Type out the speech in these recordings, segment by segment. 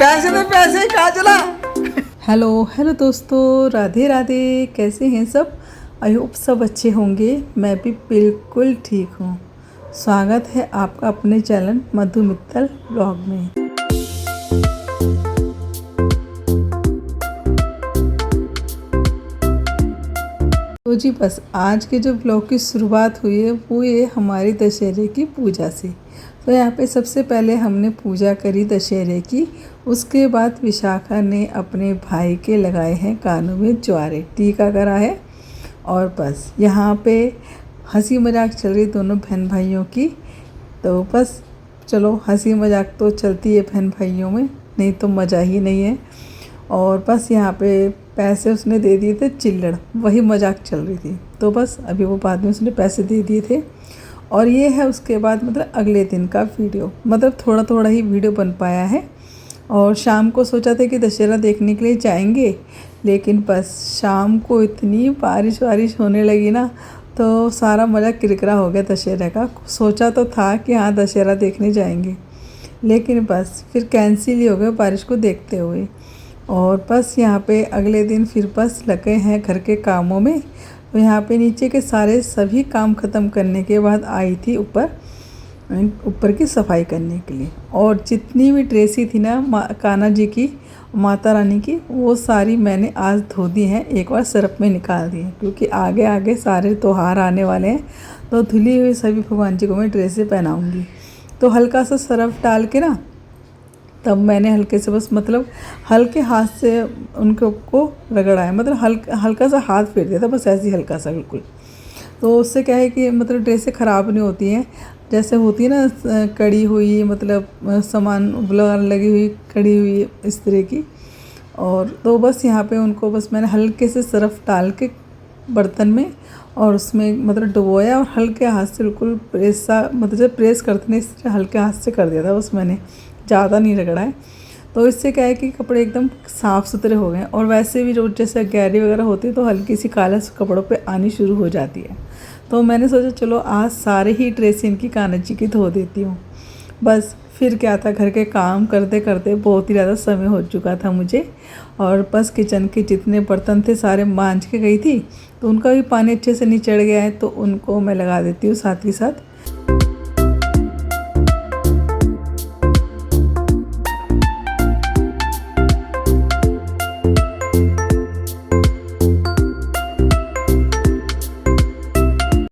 पैसे दे पैसे, कहाँ चला। हेलो हेलो दोस्तों, राधे राधे। कैसे हैं सब? आई होप सब अच्छे होंगे। मैं भी बिल्कुल ठीक हूँ। स्वागत है आपका अपने चैनल मधु मित्तल ब्लॉग में। तो जी बस आज के जो ब्लॉग की शुरुआत हुई है वो ये हमारी दशहरे की पूजा से। तो यहाँ पे सबसे पहले हमने पूजा करी दशहरे की। उसके बाद विशाखा ने अपने भाई के लगाए हैं कानों में ज्वारे, टीका करा है। और बस यहाँ पे हंसी मजाक चल रही दोनों बहन भाइयों की। तो बस चलो, हंसी मजाक तो चलती है बहन भाइयों में, नहीं तो मज़ा ही नहीं है। और बस यहाँ पे पैसे उसने दे दिए थे चिल्लड़, वही मजाक चल रही थी। तो बस अभी वो बाद में उसने पैसे दे दिए थे। और ये है उसके बाद मतलब अगले दिन का वीडियो, मतलब थोड़ा थोड़ा ही वीडियो बन पाया है। और शाम को सोचा था कि दशहरा देखने के लिए जाएंगे, लेकिन बस शाम को इतनी बारिश होने लगी ना, तो सारा मज़ा किरकिरा हो गया दशहरा का। सोचा तो था कि हाँ दशहरा देखने जाएंगे, लेकिन बस फिर कैंसिल ही हो गया बारिश को देखते हुए। और बस यहाँ पे अगले दिन फिर बस लगे हैं घर के कामों में। तो यहाँ पे नीचे के सारे सभी काम ख़त्म करने के बाद आई थी ऊपर की सफाई करने के लिए। और जितनी भी ड्रेसी थी ना कान्हा जी की, माता रानी की, वो सारी मैंने आज धो दी हैं, एक बार सरफ में निकाल दी हैं, क्योंकि आगे आगे सारे त्योहार आने वाले हैं। तो धुली हुई सभी भगवान जी को मैं ड्रेसें पहनाऊँगी। तो हल्का सा सरफ डाल के ना, तब मैंने हल्के से बस मतलब हल्के हाथ से उनको को रगड़ा है, मतलब हल्का सा हाथ फेर दिया था, बस ऐसे ही हल्का सा बिल्कुल। तो उससे क्या है कि मतलब ड्रेसें ख़राब नहीं होती हैं, जैसे होती है ना कड़ी हुई, मतलब सामान ब्लर लगी हुई कड़ी हुई इस तरह की। और तो बस यहाँ पे उनको बस मैंने हल्के से सरफ डाल के बर्तन में, और उसमें मतलब डुबोया, और हल्के हाथ से बिल्कुल प्रेस सा, मतलब जब प्रेस करते हैं इस तरह हल्के हाथ से कर दिया था बस मैंने, ज़्यादा नहीं रगड़ा है। तो इससे क्या है कि कपड़े एकदम साफ़ सुथरे हो गए। और वैसे भी रोज जैसे गैरी वगैरह होती है तो हल्की सी कालस कपड़ों पे आनी शुरू हो जाती है। तो मैंने सोचा चलो आज सारे ही ड्रेस इनकी कान्हा जी की धो देती हूँ। बस फिर क्या था, घर के काम करते करते बहुत ही ज़्यादा समय हो चुका था मुझे। और बस किचन के जितने बर्तन थे सारे मांज के गई थी, तो उनका भी पानी अच्छे से नहीं चढ़ गया है, तो उनको मैं लगा देती हूँ साथ ही साथ।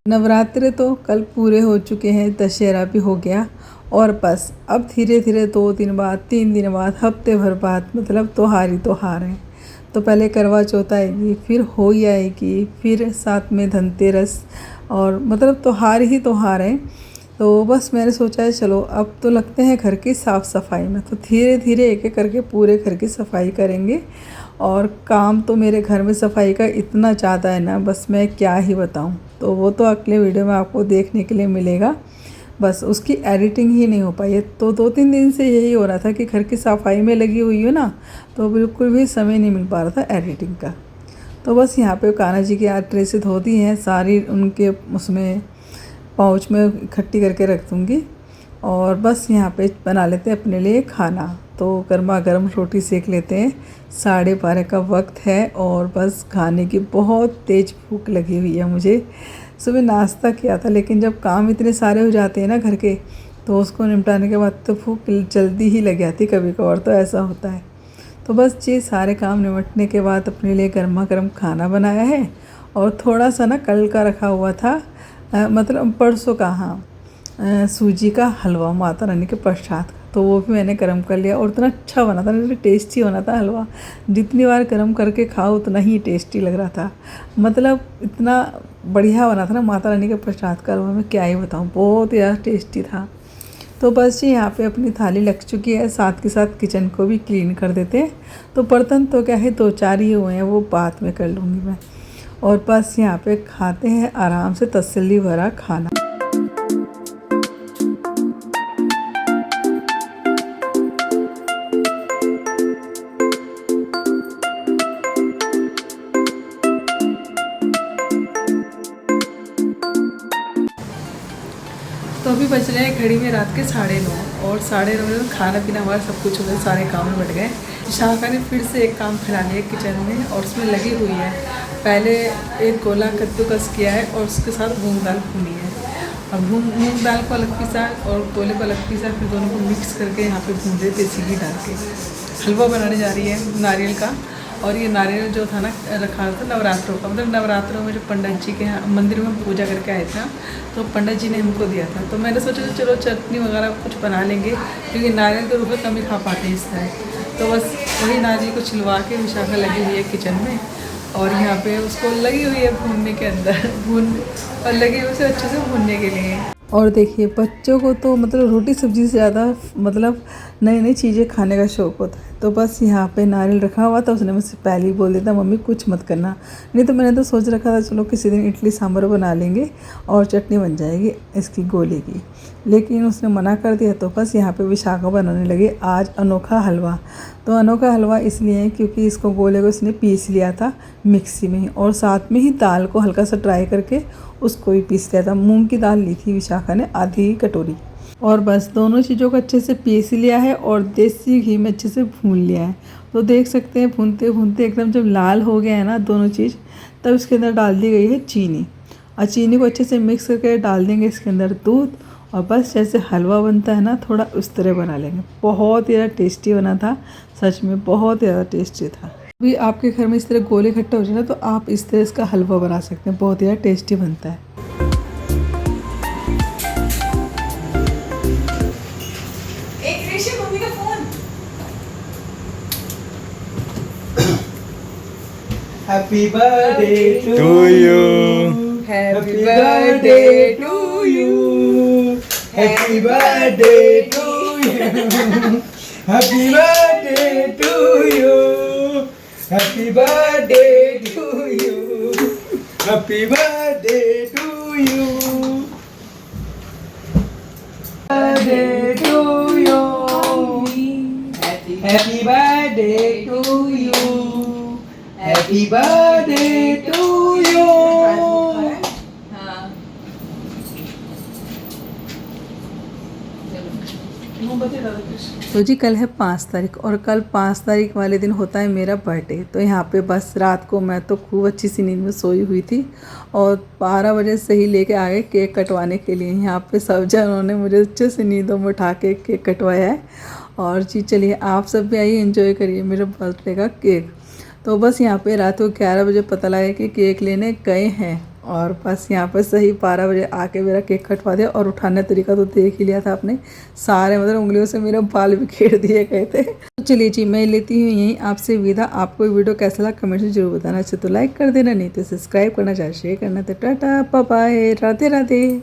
नवरात्रे तो कल पूरे हो चुके हैं, दशहरा भी हो गया। और बस अब धीरे धीरे 2 दिन बाद, 3 दिन बाद, हफ्ते भर बाद मतलब त्योहार ही त्योहार हैं। तो पहले करवा चौथ आएगी, फिर होली आएगी, फिर साथ में धनतेरस, और मतलब त्योहार ही त्योहार हैं। तो बस मैंने सोचा है चलो अब तो लगते हैं घर की साफ़ सफाई में। तो धीरे धीरे एक एक करके पूरे घर की सफाई करेंगे। और काम तो मेरे घर में सफाई का इतना ज़्यादा है ना, बस मैं क्या ही बताऊं। तो वो तो अगले वीडियो में आपको देखने के लिए मिलेगा। बस उसकी एडिटिंग ही नहीं हो पाई है। तो 2-3 दिन से यही हो रहा था कि घर की सफाई में लगी हुई हूँ ना, तो बिल्कुल भी समय नहीं मिल पा रहा था एडिटिंग का। तो बस यहाँ पे कान्हा जी की आज ड्रेसें धो दी हैं सारी, उनके उसमें पाउच में इकट्ठी करके रख दूँगी। और बस यहाँ पे बना लेते हैं अपने लिए खाना। तो गर्मा गर्म रोटी सेक लेते हैं, 12:30 का वक्त है। और बस खाने की बहुत तेज़ भूख लगी हुई है मुझे। सुबह नाश्ता किया था, लेकिन जब काम इतने सारे हो जाते हैं ना घर के, तो उसको निपटाने के बाद तो भूख जल्दी ही लग जाती, कभी कभार तो ऐसा होता है। तो बस जी सारे काम निपटने के बाद अपने लिए गर्मा गर्म खाना बनाया है। और थोड़ा सा ना कल का रखा हुआ था, मतलब परसों का, हाँ, सूजी का हलवा माता रानी के प्रसाद का, तो वो भी मैंने गर्म कर लिया। और इतना अच्छा बना था, इतना टेस्टी बना था हलवा, जितनी बार गर्म करके खाओ उतना ही टेस्टी लग रहा था। मतलब इतना बढ़िया बना था ना माता रानी के प्रसाद का हलवा, मैं क्या ही बताऊँ, बहुत ही ज़्यादा टेस्टी था। तो बस जी यहाँ पे अपनी थाली लग चुकी है, साथ के साथ किचन को भी क्लीन कर देते हैं। तो बर्तन तो क्या है 2-4 ही हुए हैं, वो बाद में कर लूँगी मैं। और बस यहाँ पे खाते हैं आराम से तसल्ली भरा खाना। तो अभी बज रहे हैं घड़ी में रात के 9:30। और 9:30 बजे खाना पीना हमारा सब कुछ हो गया, सारे काम में बढ़ गए। विशाखा ने फिर से एक काम फैला लिया किचन में और उसमें लगी हुई है। पहले एक गोला कद्दूकस किया है और उसके साथ मूंग दाल भुनी है। अब मूंग दाल को अलग पीसा और गोले को अलग पीसा, फिर दोनों को मिक्स करके यहाँ पे भून रहे देसी घी डाल के। हलवा बनाने जा रही है नारियल का। और ये नारियल जो था ना रखा था नवरात्रों का, मतलब नवरात्रों में जो पंडित जी के यहाँ मंदिर में पूजा करके आए थे ना, तो पंडित जी ने हमको दिया था। तो मैंने सोचा कि चलो चटनी वगैरह कुछ बना लेंगे, क्योंकि नारियल तो रुपये कम ही खा पाते हैं इस तरह। तो बस वही नारियल को छिलवा के विशाखा लगी हुई है किचन में और यहाँ पे उसको लगी हुई है भूनने के अंदर और लगी हुई उसे अच्छे से भूनने के लिए। और देखिए बच्चों को तो मतलब रोटी सब्ज़ी से ज़्यादा मतलब नई नई चीज़ें खाने का शौक़ होता है। तो बस यहाँ पे नारियल रखा हुआ था, उसने मुझसे पहले ही बोल दिया था मम्मी कुछ मत करना। नहीं तो मैंने तो सोच रखा था चलो किसी दिन इडली सांभर बना लेंगे और चटनी बन जाएगी इसकी गोले की, लेकिन उसने मना कर दिया। तो बस यहाँ पे विशाखा बनाने लगे आज अनोखा हलवा। तो अनोखा हलवा इसलिए है क्योंकि इसको गोले को इसने पीस लिया था मिक्सी में और साथ में ही दाल को हल्का सा ट्राई करके उसको भी पीस लिया था। मूंग की दाल ली थी विशाखा ने आधी कटोरी और बस दोनों चीज़ों को अच्छे से पीस लिया है और देसी घी में अच्छे से भून लिया है। तो देख सकते हैं भूनते भूनते एकदम जब लाल हो गया है ना दोनों चीज़, तब इसके अंदर डाल दी गई है चीनी और चीनी को अच्छे से मिक्स करके डाल देंगे इसके अंदर दूध और बस जैसे हलवा बनता है ना थोड़ा उस तरह बना लेंगे। बहुत ही ज़्यादा टेस्टी बना था, सच में बहुत ज़्यादा टेस्टी था। अभी आपके घर में इस तरह गोले इकट्ठे हो जाए ना तो आप इस तरह इसका हलवा बना सकते हैं, बहुत ही ज़्यादा टेस्टी बनता है। Happy birthday to you. Happy birthday to you. Happy birthday to you. Happy birthday to you. Happy birthday to you. Happy birthday to you. Birthday to you. Happy birthday to you. Happy birthday to you. तो जी कल है 5 तारीख और कल 5 तारीख वाले दिन होता है मेरा बर्थडे। तो यहाँ पे बस रात को मैं तो खूब अच्छी सी नींद में सोई हुई थी और 12 बजे से ही लेके आ गए केक कटवाने के लिए। यहाँ पे सब जनों ने मुझे अच्छे से नींदों में उठा के केक कटवाया है। और जी चलिए आप सब भी आइए एंजॉय करिए मेरे बर्थडे का केक। तो बस यहाँ पे रात को 11 बजे पता लगा कि केक लेने गए हैं और बस यहाँ पर सही 12 बजे आके मेरा केक कटवा दिया। और उठाने तरीका तो देख ही लिया था आपने, सारे मतलब उंगलियों से मेरे बाल भी खेड़ दिए गए थे। तो चलिए जी मैं लेती हूँ यहीं आपसे विदा। आपको वीडियो कैसा लगा कमेंट में जरूर बताना। अच्छा तो लाइक कर देना, नहीं तो सब्सक्राइब करना, चाहे शेयर करना। तो tata bye bye, Radhe Radhe.